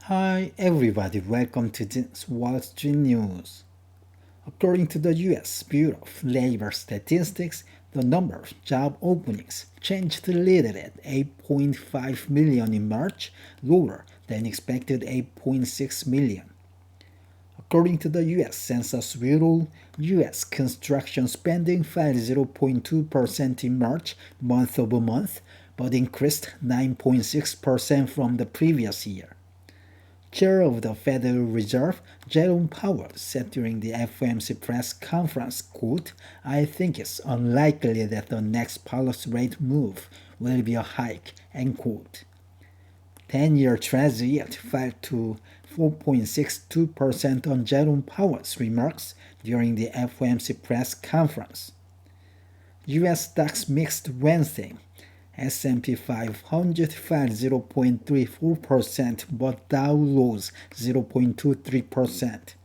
Hi everybody, welcome to this Wall Street News. According to the US Bureau of Labor Statistics, the number of job openings changed a little at 8.5 million in March, lower than expected 8.6 million. According to the US Census Bureau, US construction spending fell 0.2% in March, month over month, but increased 9.6% from the previous year. Chair of the Federal Reserve, Jerome Powell, said during the FOMC press conference, quote, "I think it's unlikely that the next policy rate move will be a hike," end quote. 10-year Treasury yield fell to 4.62% on Jerome Powell's remarks during the FOMC press conference. U.S. stocks mixed Wednesday. S&P 500 fell 0.34%, but Dow rose 0.23%.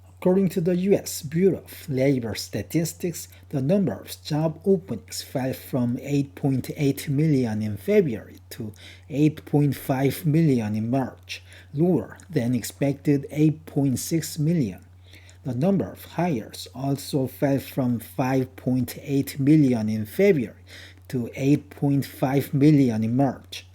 According to the U.S. Bureau of Labor Statistics, the number of job openings fell from 8.8 million in February to 8.5 million in March, lower than expected 8.6 million. The number of hires also fell from 5.8 million in February to 8.5 million in March.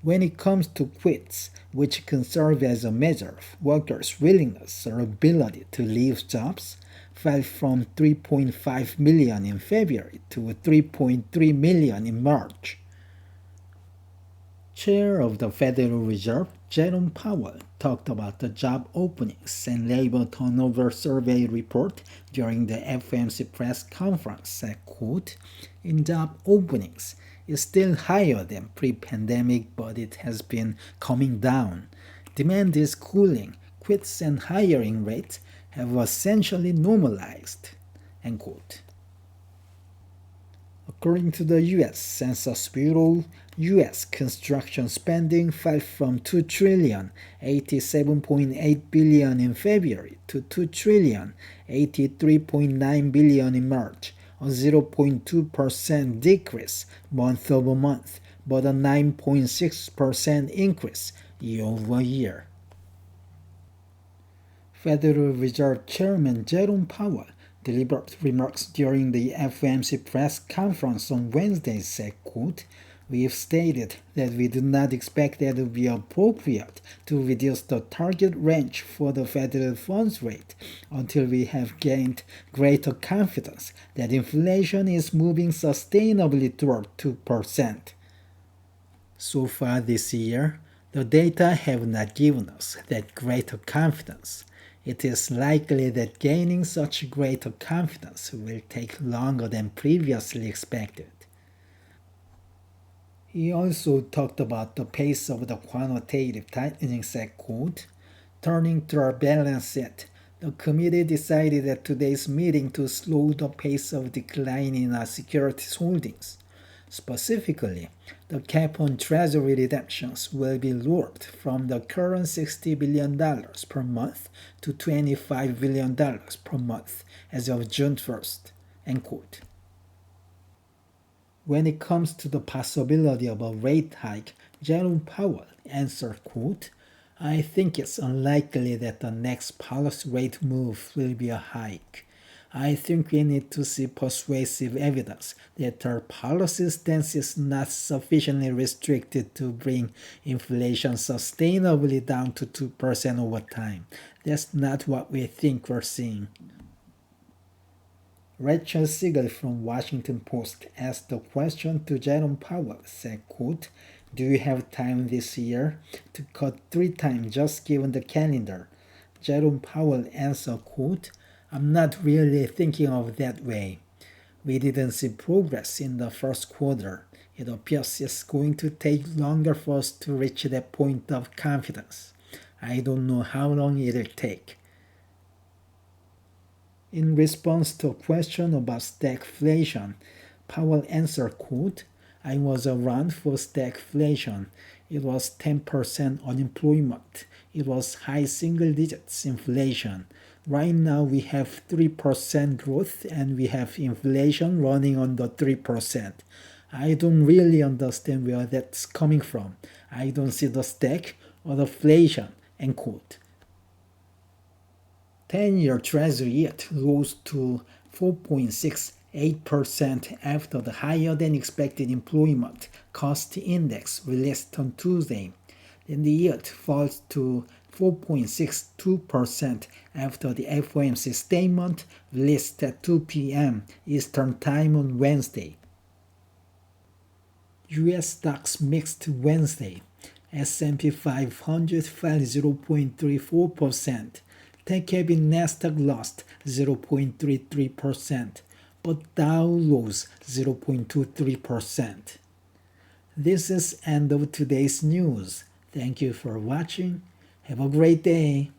When it comes to quits, which can serve as a measure of workers' willingness or ability to leave jobs, fell from 3.5 million in February to 3.3 million in March. Chair of the Federal Reserve, Jerome Powell, talked about the job openings and labor turnover survey report during the FOMC press conference, said, quote, "In job openings, it's still higher than pre-pandemic, but it has been coming down. Demand is cooling. Quits and hiring rates have essentially normalized," end quote. According to the U.S. Census Bureau, U.S. construction spending fell from $2,087.8 billion in February to $2,083.9 billion in March, a 0.2% decrease month over month, but a 9.6% increase year over year. Federal Reserve Chairman Jerome Powell delivered remarks during the FOMC press conference on Wednesday, said, quote, "We've stated that we do not expect that it would be appropriate to reduce the target range for the federal funds rate until we have gained greater confidence that inflation is moving sustainably toward 2%. So far this year, the data have not given us that greater confidence. It is likely that gaining such greater confidence will take longer than previously expected." He also talked about the pace of the quantitative tightening, said, quote, "Turning to our balance sheet, the committee decided at today's meeting to slow the pace of decline in our securities holdings. Specifically, the cap on Treasury redemptions will be lowered from the current $60 billion per month to $25 billion per month as of June 1st, end quote. When it comes to the possibility of a rate hike, Jerome Powell answered, quote, "I think it's unlikely that the next policy rate move will be a hike. I think we need to see persuasive evidence that our policy stance is not sufficiently restricted to bring inflation sustainably down to 2% over time. That's not what we think we're seeing." Rachel Siegel from Washington Post asked the question to Jerome Powell, said, quote, "Do you have time this year to cut 3 times just given the calendar?" Jerome Powell answered, quote, "I'm not really thinking of it that way. We didn't see progress in the first quarter. It appears it's going to take longer for us to reach that point of confidence. I don't know how long it'll take." In response to a question about stagflation, Powell answered, quote, "I was around for stagflation. It was 10% unemployment. It was high single digits inflation. Right now we have 3% growth and we have inflation running under 3%. I don't really understand where that's coming from. I don't see the stack or the inflation, end quote. 10-year Treasury yield rose to 4.68% after the higher than expected employment cost index released on Tuesday. Then the yield falls to 4.62% after the FOMC statement released at 2 p.m. Eastern Time on Wednesday. US stocks mixed Wednesday. S&P 500 fell 0.34%. Tech-heavy Nasdaq lost 0.33%, but Dow rose 0.23%. This is end of today's news. Thank you for watching. Have a great day.